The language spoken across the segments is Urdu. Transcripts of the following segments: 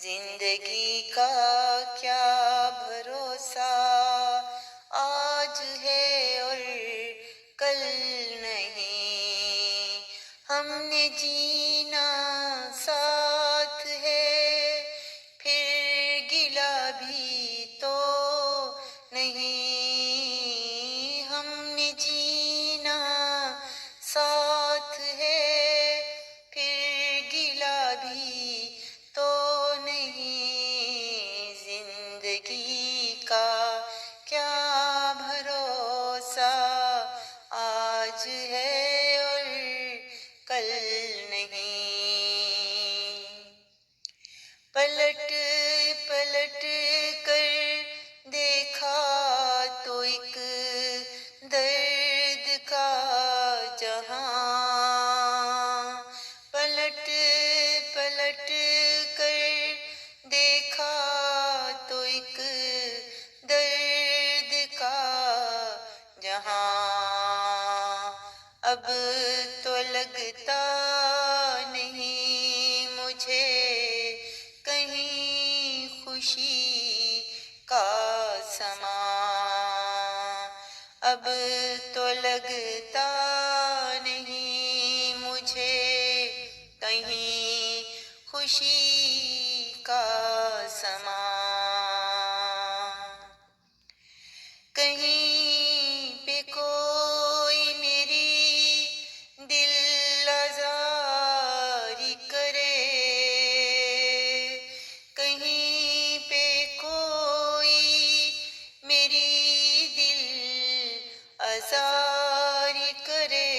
زندگی کا کیا بھروسہ، آج ہے اور کل نہیں، ہم نے جینا ساتھ ہے، پھر گلا بھی تو نہیں، ہم نے جینا ساتھ ہے، پھر گلا بھی تو نہیں، زندگی کا کیا بھروسہ، آج ہے اور کل نہیں، پلٹ پلٹ کر دیکھا تو ایک درد کا جہاں، پلٹ پلٹ کر دیکھا تو ایک درد کا جہاں، اب تو لگتا نہیں مجھے کہیں خوشی کا سما، اب تو لگتا نہیں مجھے کہیں خوشی کا سما، کہیں پہ کوئی میری دل آزاری کرے، کہیں پہ کوئی میری دل آزاری کرے،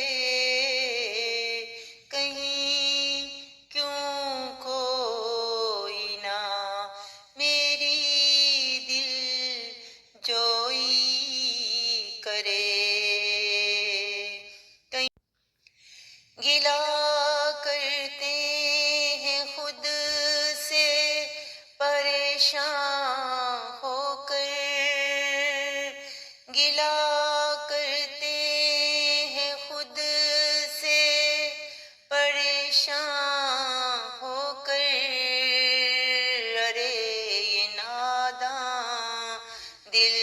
کہیں کیوں کوئی نہ میری دل جوئی کرے، گلا کرتے ہیں خود سے پریشان ہو کر، گلا کرتے ہیں خود سے پریشان ہو کر، ارے یہ ناداں دل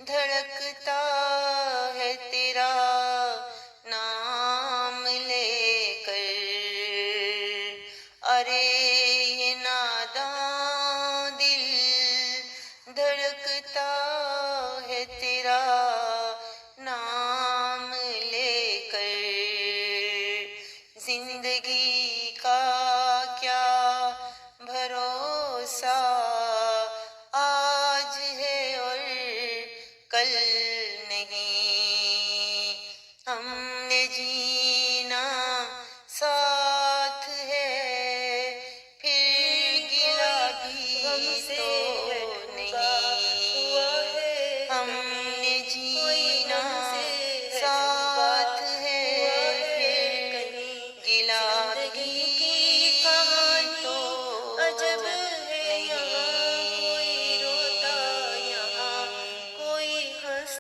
دھڑکتا ہے تیرا نام لے کر، ارے یہ ناداں دل دھڑکتا ہے تیرا نام لے کر، زندگی کا کیا بھروسہ، آج ہے اور کل نہیں، ہم نے جی